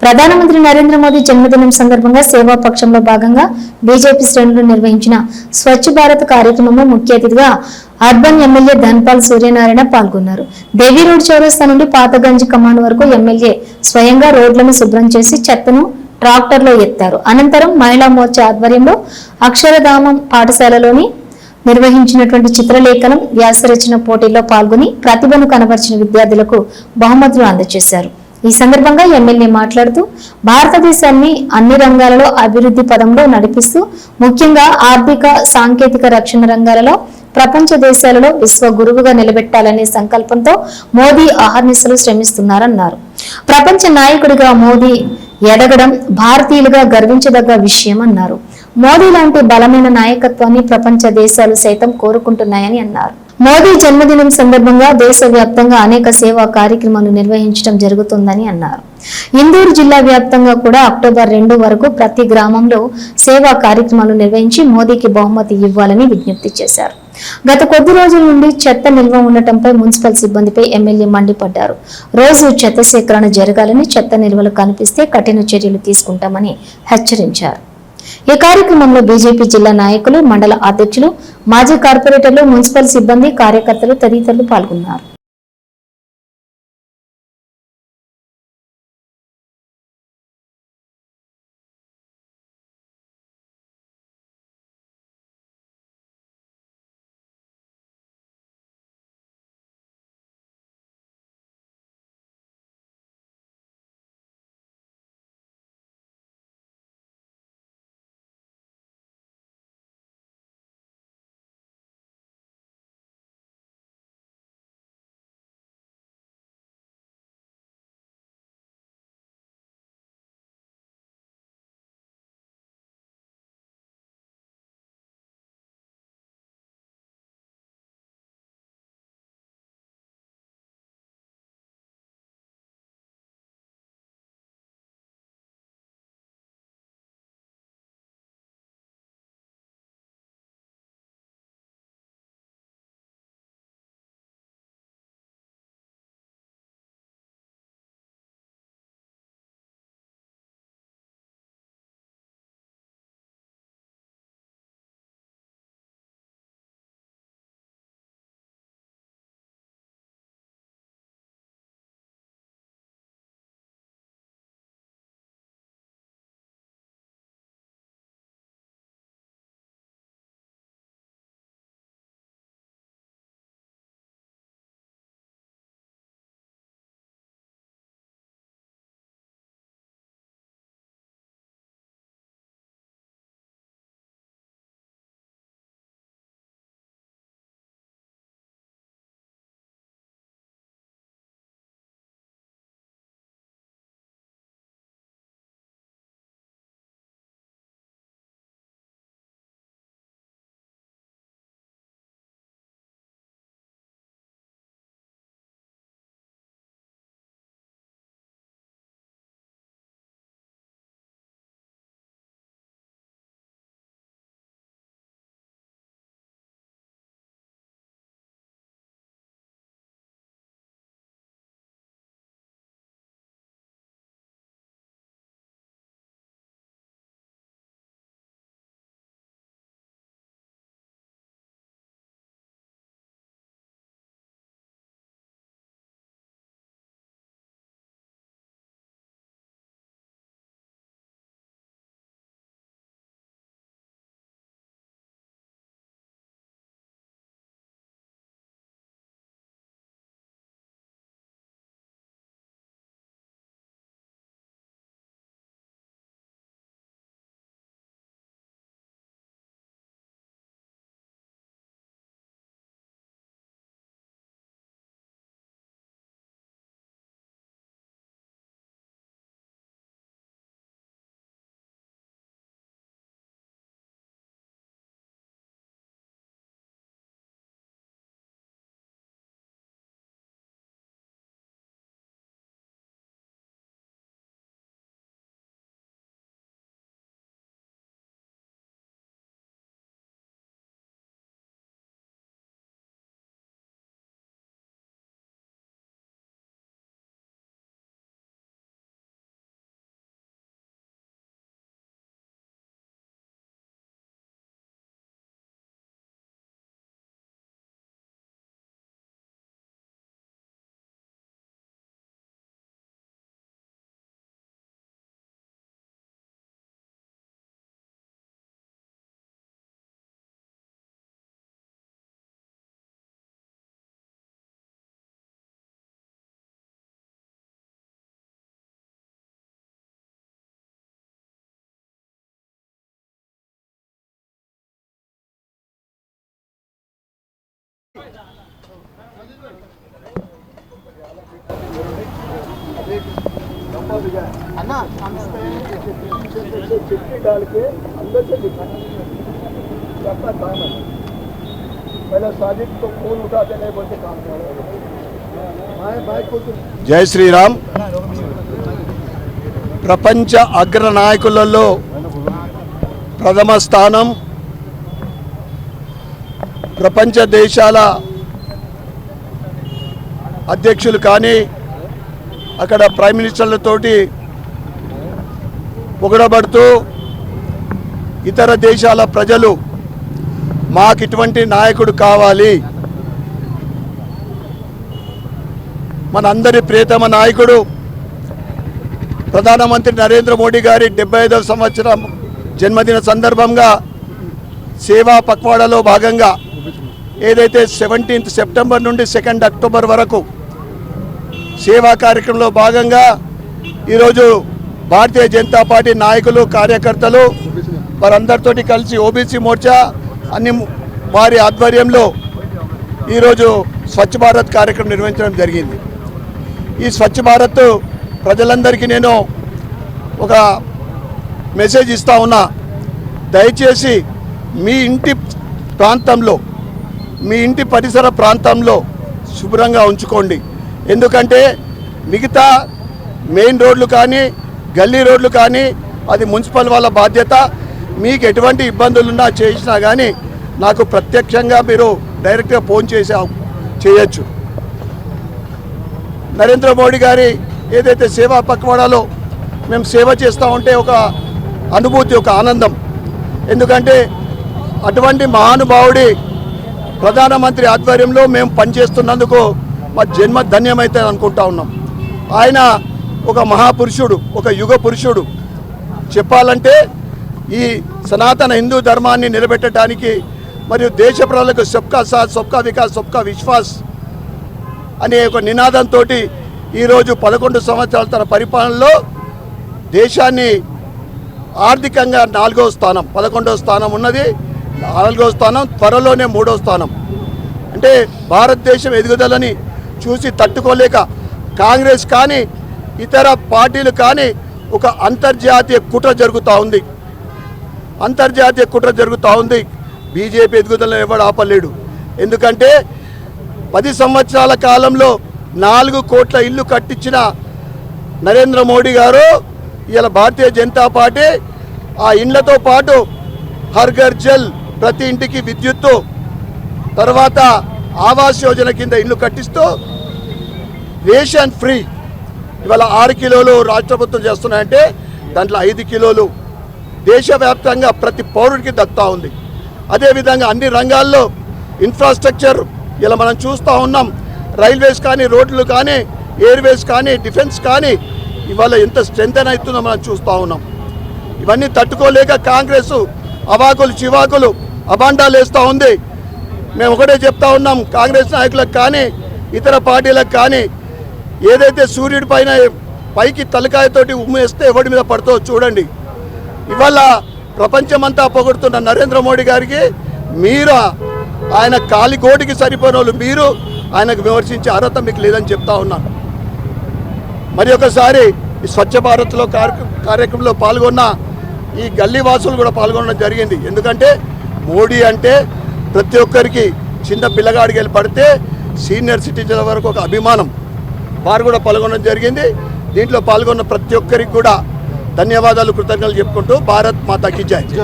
ప్రధానమంత్రి నరేంద్ర మోదీ జన్మదినం సందర్భంగా సేవా పక్షంలో భాగంగా బీజేపీ శ్రేణులు నిర్వహించిన స్వచ్ఛ భారత్ కార్యక్రమంలో ముఖ్య అతిథిగా అర్బన్ ఎమ్మెల్యే ధన్పాల్ సూర్యనారాయణ పాల్గొన్నారు. దేవీ రోడ్ చౌరస్తా నుండి పాతగంజ్ కమాండ్ వరకు ఎమ్మెల్యే స్వయంగా రోడ్లను శుభ్రం చేసి చెత్తను ట్రాక్టర్లో ఎత్తారు. అనంతరం మహిళా మోర్చా ఆధ్వర్యంలో అక్షరధామం పాఠశాలలోని నిర్వహించినటువంటి చిత్రలేఖనం వ్యాసరచన పోటీల్లో పాల్గొని ప్రతిభను కనబర్చిన విద్యార్థులకు బహుమతులు అందజేశారు. ఈ సందర్భంగా ఎమ్మెల్యే మాట్లాడుతూ భారతదేశాన్ని అన్ని రంగాలలో అభివృద్ధి పదంలో నడిపిస్తూ ముఖ్యంగా ఆర్థిక సాంకేతిక రక్షణ రంగాలలో ప్రపంచ దేశాలలో విశ్వ గురువుగా నిలబెట్టాలనే సంకల్పంతో మోదీ అహర్నిశలు శ్రమిస్తున్నారన్నారు. ప్రపంచ నాయకుడిగా మోదీ ఎదగడం భారతీయులుగా గర్వించదగ్గ విషయం అన్నారు. మోదీ లాంటి బలమైన నాయకత్వాన్ని ప్రపంచ దేశాలు సైతం కోరుకుంటున్నాయని అన్నారు. మోదీ జన్మదినం సందర్భంగా దేశవ్యాప్తంగా అనేక సేవా కార్యక్రమాలు నిర్వహించడం జరుగుతుందని అన్నారు. ఇందూరు జిల్లా వ్యాప్తంగా కూడా అక్టోబర్ 2 వరకు ప్రతి గ్రామంలో సేవా కార్యక్రమాలు నిర్వహించి మోదీకి బహుమతి ఇవ్వాలని విజ్ఞప్తి చేశారు. గత కొద్ది రోజుల నుండి చెత్త నిల్వ ఉండటంపై మున్సిపల్ సిబ్బందిపై ఎమ్మెల్యే మండిపడ్డారు. రోజు చెత్త సేకరణ జరగాలని, చెత్త నిల్వలు కనిపిస్తే కఠిన చర్యలు తీసుకుంటామని హెచ్చరించారు. ఈ కార్యక్రమంలో బీజేపీ జిల్లా నాయకులు, మండల అధ్యక్షులు, మాజీ కార్పొరేటర్లు, మున్సిపల్ సిబ్బంది, కార్యకర్తలు తదితరులు పాల్గొన్నారు. अन्ना चिट्ठी डाल के अंदर से दिखाना अपना काम है। पहले साजिद को फोन उठाते नहीं बोलते काम कर జై శ్రీరామ్. ప్రపంచ అగ్ర నాయకులలో ప్రథమ స్థానం ప్రపంచ దేశాల అధ్యక్షులు కానీ అక్కడ ప్రైమ్ మినిస్టర్లతోటి పొగడబడుతూ ఇతర దేశాల ప్రజలు మాకు ఇటువంటి నాయకుడు కావాలి, మనందరి ప్రియతమ నాయకుడు ప్రధానమంత్రి నరేంద్ర మోడీ గారి 75వ సంవత్సరం జన్మదిన సందర్భంగా సేవా పక్వాడలో భాగంగా ఏదైతే 17th సెప్టెంబర్ నుండి 2nd అక్టోబర్ వరకు సేవా కార్యక్రమంలో భాగంగా ఈరోజు భారతీయ జనతా పార్టీ నాయకులు కార్యకర్తలు వారందరితోటి కలిసి ఓబీసీ మోర్చా అన్ని వారి ఆధ్వర్యంలో ఈరోజు స్వచ్ఛ భారత్ కార్యక్రమం నిర్వహించడం జరిగింది. ఈ స్వచ్ఛ భారత్ ప్రజలందరికీ నేను ఒక మెసేజ్ ఇస్తా ఉన్నా. దయచేసి మీ ఇంటి ప్రాంతంలో మీ ఇంటి పరిసర ప్రాంతంలో శుభ్రంగా ఉంచుకోండి. ఎందుకంటే మిగతా మెయిన్ రోడ్లు కానీ గల్లీ రోడ్లు కానీ అది మున్సిపల్ వాళ్ళ బాధ్యత. మీకు ఎటువంటి ఇబ్బందులున్నా చేసినా కానీ నాకు ప్రత్యక్షంగా మీరు డైరెక్ట్గా ఫోన్ చేయొచ్చు. నరేంద్ర మోడీ గారి ఏదైతే సేవా పక్వాడాలో మేము సేవ చేస్తూ ఉంటే ఒక అనుభూతి, ఒక ఆనందం. ఎందుకంటే అటువంటి మహానుభావుడి ప్రధానమంత్రి ఆధ్వర్యంలో మేము పనిచేస్తున్నందుకు మా జన్మ ధన్యమైతే అనుకుంటా ఉన్నాం. ఆయన ఒక మహాపురుషుడు, ఒక యుగ పురుషుడు. చెప్పాలంటే ఈ సనాతన హిందూ ధర్మాన్ని నిలబెట్టడానికి మరియు దేశ ప్రజలకు సబ్కా సాత్, సబ్కా వికాస్, సబ్కా విశ్వాస్ అనే ఒక నినాదంతో ఈరోజు 11 సంవత్సరాల తన పరిపాలనలో దేశాన్ని ఆర్థికంగా 4వ స్థానం, 11వ స్థానం ఉన్నది, 4వ స్థానం, త్వరలోనే 3వ స్థానం. అంటే భారతదేశం ఎదుగుదలని చూసి తట్టుకోలేక కాంగ్రెస్ కానీ ఇతర పార్టీలు కానీ ఒక అంతర్జాతీయ కుట్ర జరుగుతూ ఉంది. బీజేపీ ఎదుగుదలను ఎవడు ఆపలేడు. ఎందుకంటే 10 సంవత్సరాల కాలంలో 4 కోట్ల ఇల్లు కట్టించిన నరేంద్ర మోడీ గారు ఇలా భారతీయ జనతా పార్టీ ఆ ఇండ్లతో పాటు హర్ ఘర్ జల్, ప్రతి ఇంటికి విద్యుత్తు, తర్వాత ఆవాస్ యోజన కింద ఇల్లు కట్టిస్తూ రేషన్ ఫ్రీ ఇవాళ 6 కిలోలు రాష్ట్ర ప్రభుత్వం చేస్తున్నాయంటే దాంట్లో 5 కిలోలు దేశవ్యాప్తంగా ప్రతి పౌరుడికి దక్కుతూ ఉంది. అదేవిధంగా అన్ని రంగాల్లో ఇన్ఫ్రాస్ట్రక్చర్ ఇలా మనం చూస్తూ ఉన్నాం. రైల్వేస్ కానీ, రోడ్లు కానీ, ఎయిర్వేస్ కానీ, డిఫెన్స్ కానీ ఇవాళ ఎంత స్ట్రెంథెన్ అవుతుందో మనం చూస్తూ ఉన్నాం. ఇవన్నీ తట్టుకోలేక కాంగ్రెస్ అవాకులు చివాకులు అబాండాలు వేస్తూ ఉంది. మేము ఒకటే చెప్తా ఉన్నాం, కాంగ్రెస్ నాయకులకు కానీ ఇతర పార్టీలకు కానీ ఏదైతే సూర్యుడి పైకి తలకాయతోటి ఉమ్మేస్తే ఎవడి మీద పడుతుందో చూడండి. ఇవాళ ప్రపంచమంతా పొగుడుతున్న నరేంద్ర మోడీ గారికి మీరు ఆయన కాలిగోటికి సరిపోయిన వాళ్ళు, మీరు ఆయనకు విమర్శించే అర్హత మీకు లేదని చెప్తా ఉన్నాను. మరి ఒకసారి ఈ స్వచ్ఛ భారత్లో కార్యక్రమంలో పాల్గొన్న ఈ గల్లీ వాసులు కూడా పాల్గొనడం జరిగింది. ఎందుకంటే మోడీ అంటే ప్రతి ఒక్కరికి చిన్న పిల్లగాడికి వెళ్ళి పడితే సీనియర్ సిటిజన్ల వరకు ఒక అభిమానం. వారు కూడా పాల్గొనడం జరిగింది. దీంట్లో పాల్గొన్న ప్రతి ఒక్కరికి కూడా ధన్యవాదాలు, కృతజ్ఞతలు చెప్పుకుంటూ భారత్ మాతాకి జై.